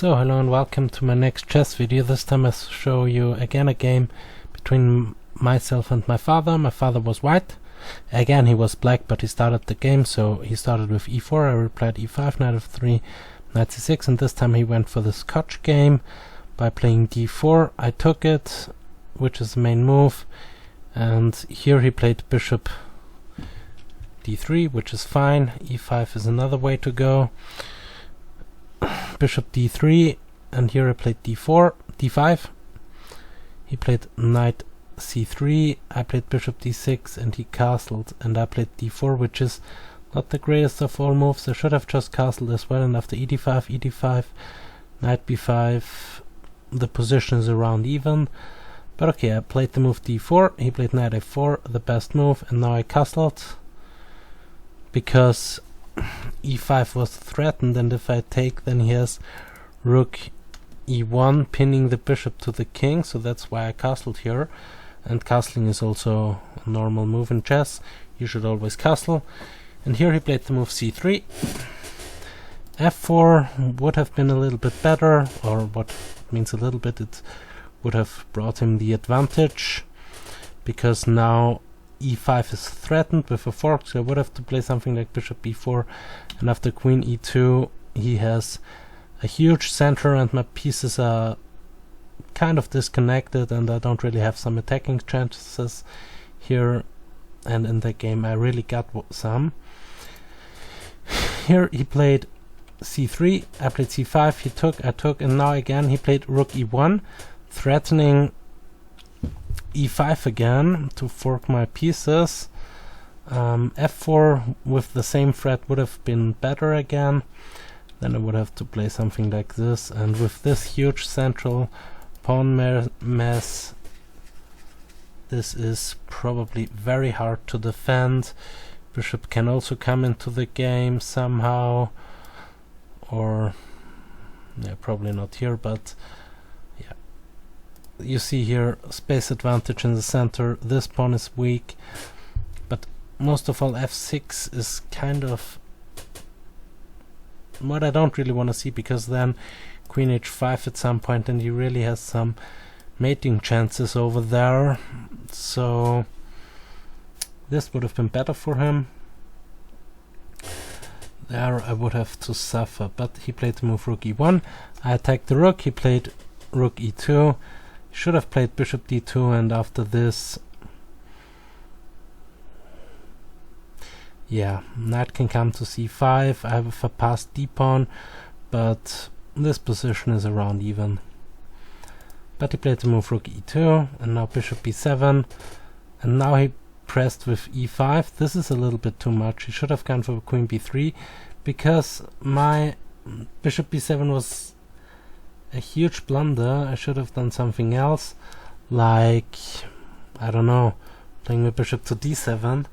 So hello and welcome to my next chess video. This time I show you again a game between myself and my father. My father was white. Again he was black, but he started the game, so he started with e4. I replied e5, knight f3, knight c6, and this time he went for the Scotch game by playing d4. I took it, which is the main move, and here he played bishop d3, which is fine. e5 is another way to go. Bishop d3, and here I played d4, d5. He played knight c3, I played bishop d6, and he castled, and I played d4, which is not the greatest of all moves. I should have just castled as well, and after e5, knight b5, the position is around even. But okay, I played the move d4, he played knight a4, the best move, and now I castled because e5 was threatened, and if I take, then he has rook e1 pinning the bishop to the king, so that's why I castled here. And castling is also a normal move in chess. You should always castle. And here he played the move c3. f4 would have been a little bit better, or what means a little bit, it would have brought him the advantage, because now e5 is threatened with a fork, so I would have to play something like bishop b4, and after queen e2 he has a huge center and my pieces are kind of disconnected, and I don't really have some attacking chances here, and in the game I really got some. Here he played c3, I played c5, he took, I took, and now again he played rook e1, threatening e5 again to fork my pieces. f4 with the same threat would have been better again. Then I would have to play something like this, and with this huge central pawn mess, this is probably very hard to defend. Bishop can also come into the game somehow, or yeah, probably not here, but yeah. You see here space advantage in the center. This pawn is weak, but most of all f6 is kind of what I don't really want to see, because then queen h5 at some point and he really has some mating chances over there, so this would have been better for him. There I would have to suffer, but he played the move rook e1. I attacked the rook, he played rook e2. Should have played bishop d2, and after this, yeah, knight can come to c5. I have a passed d-pawn, but this position is around even. But he played the move rook e2, and now bishop b7, and now he pressed with e5. This is a little bit too much. He should have gone for queen b3, because my bishop b7 was a huge blunder. I should have done something else, like, I don't know, playing my bishop to d7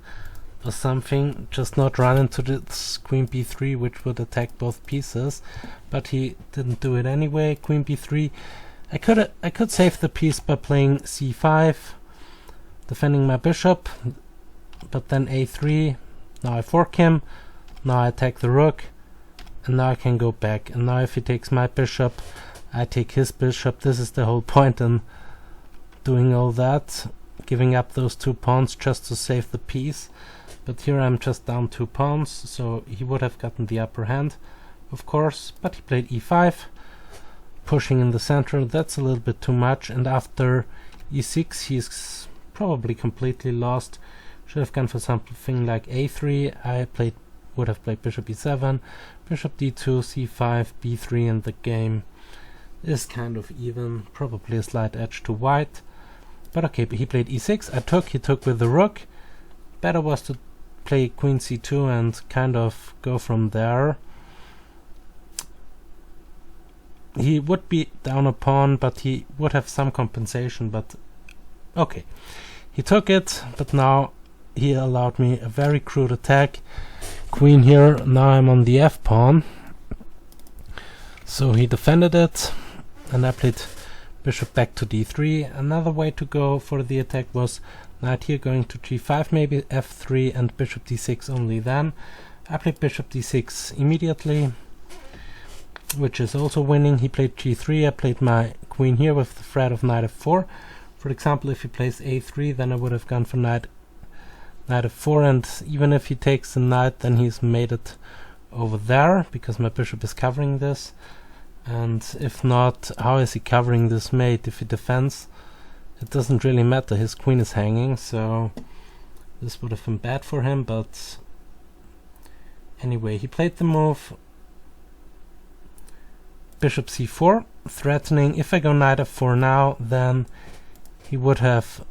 or something, just not run into this queen b3, which would attack both pieces. But he didn't do it anyway. Queen b3. I could save the piece by playing c5, defending my bishop, but then a3. Now I fork him, now I attack the rook, and now I can go back. And now if he takes my bishop, I take his bishop. This is the whole point in doing all that, giving up those two pawns just to save the piece. But here I'm just down 2 pawns, so he would have gotten the upper hand, of course. But he played e5, pushing in the center. That's a little bit too much, and after e6 he's probably completely lost. Should have gone for something like a3. I would have played bishop e7, bishop d2, c5, b3, and the game is kind of even, probably a slight edge to white. But okay, he played e6, I took, he took with the rook. Better was to play queen c2 and kind of go from there. He would be down a pawn, but he would have some compensation, but okay. He took it, but now he allowed me a very crude attack. Queen here, now I'm on the f pawn. So he defended it, and I played bishop back to d3. Another way to go for the attack was knight here going to g5, maybe f3, and bishop d6 only then. I played bishop d6 immediately. which is also winning. He played g3, I played my queen here with the threat of knight f4. For example, if he plays a3, then I would have gone for knight f4, and even if he takes the knight, then he's made it over there, because my bishop is covering this. And if not, how is he covering this mate? If he defends, it doesn't really matter, his queen is hanging, so this would have been bad for him. But anyway, he played the move bishop c4, threatening if I go knight f4 now, then he would have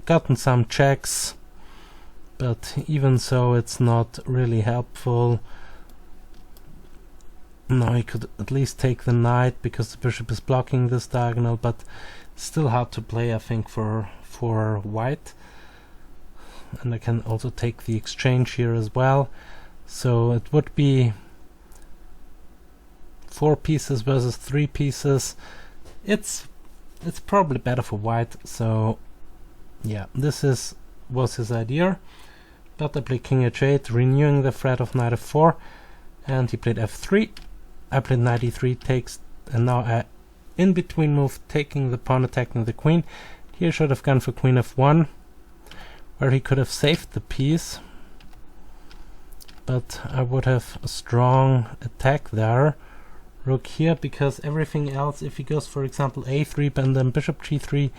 gotten some checks, but even so it's not really helpful. Now he could at least take the knight because the bishop is blocking this diagonal, but still hard to play, I think, for white. And I can also take the exchange here as well, so it would be 4 pieces versus 3 pieces. It's probably better for white, so yeah, this was his idea. But I played king h8, renewing the threat of knight f4, and he played f3. I played knight e3 takes, and now I in between move, taking the pawn, attacking the queen. Here should have gone for queen f1, where he could have saved the piece, but I would have a strong attack there. Rook here, because everything else, if he goes for example a3 and then bishop g3,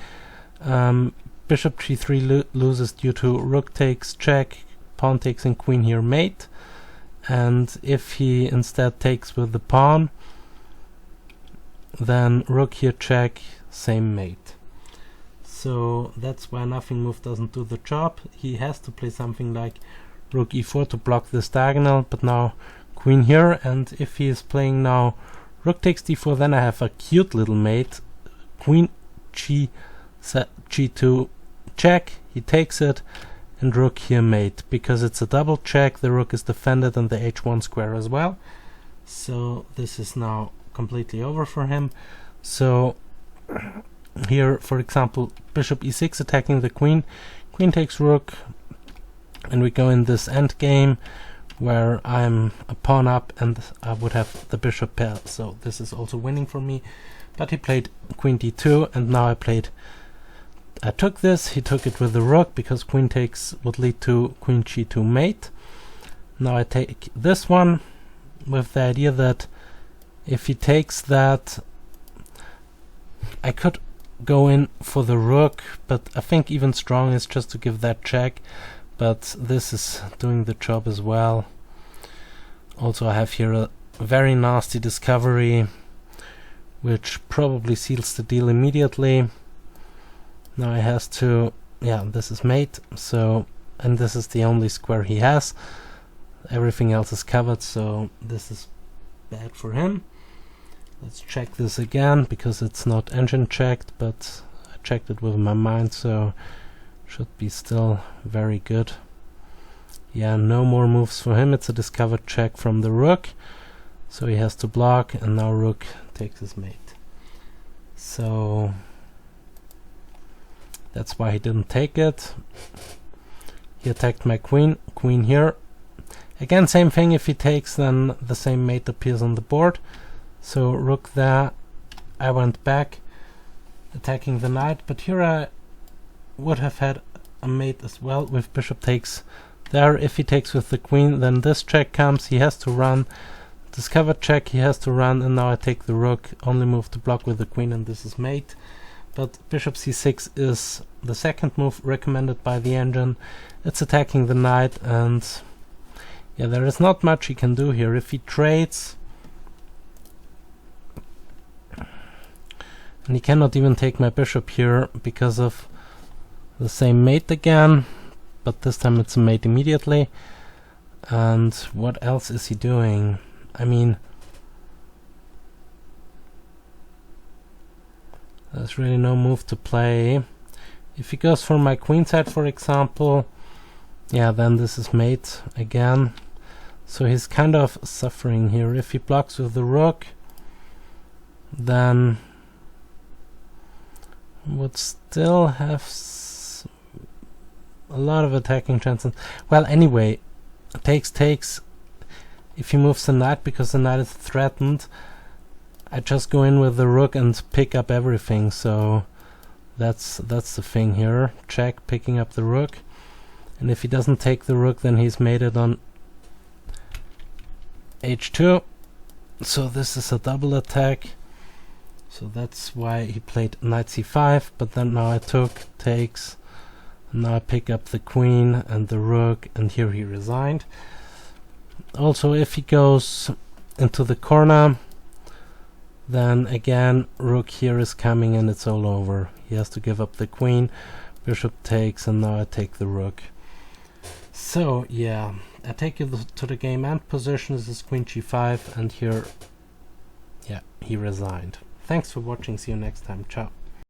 bishop g3 loses due to rook takes, check, pawn takes, and queen here mate. And if he instead takes with the pawn, then rook here check, same mate. So that's why nothing move doesn't do the job. He has to play something like rook e4 to block this diagonal, but now queen here, and if he is playing now rook takes d4, then I have a cute little mate, queen g2 check, he takes it, and rook here mate. Because it's a double check, the rook is defended and the h1 square as well, so this is now completely over for him. So here, for example, bishop e6 attacking the queen, queen takes rook, and we go in this end game where I'm a pawn up and I would have the bishop pair, so this is also winning for me. But he played queen d2, and now I took this, he took it with the rook, because queen takes would lead to queen g2 mate. Now I take this one with the idea that if he takes that, I could go in for the rook, but I think even strong is just to give that check. But this is doing the job as well. Also, I have here a very nasty discovery, which probably seals the deal immediately. Now he has to, yeah, this is mate, so, and this is the only square he has. Everything else is covered, so this is bad for him. Let's check this again, because it's not engine checked, but I checked it with my mind, so should be still very good. Yeah, no more moves for him. It's a discovered check from the rook, so he has to block, and now rook takes his mate. So that's why he didn't take it. He attacked my queen, queen here. Again, same thing, if he takes, then the same mate appears on the board. So rook there, I went back, attacking the knight, but here I would have had a mate as well with bishop takes there. If he takes with the queen, then this check comes, he has to run, discovered check, he has to run, and now I take the rook, only move to block with the queen, and this is mate. But bishop c6 is the second move recommended by the engine. It's attacking the knight, and yeah, there is not much he can do here. If he trades, and he cannot even take my bishop here because of the same mate again, but this time it's a mate immediately. And what else is he doing? I mean, there's really no move to play. If he goes for my queenside, for example, yeah, then this is mate again. So he's kind of suffering here. If he blocks with the rook, then would still have a lot of attacking chances. Well, anyway, takes. if he moves the knight because the knight is threatened, I just go in with the rook and pick up everything. So that's the thing here. Check, picking up the rook. And if he doesn't take the rook, then he's made it on h2. So this is a double attack. So that's why he played knight c5. But then now I took, takes. Now I pick up the queen and the rook, and here he resigned. Also, if he goes into the corner, then again rook here is coming and it's all over. He has to give up the queen. Bishop takes, and now I take the rook. So yeah, I take you to the game end position. This is queen g5, and here, yeah, he resigned. Thanks for watching. See you next time. Ciao.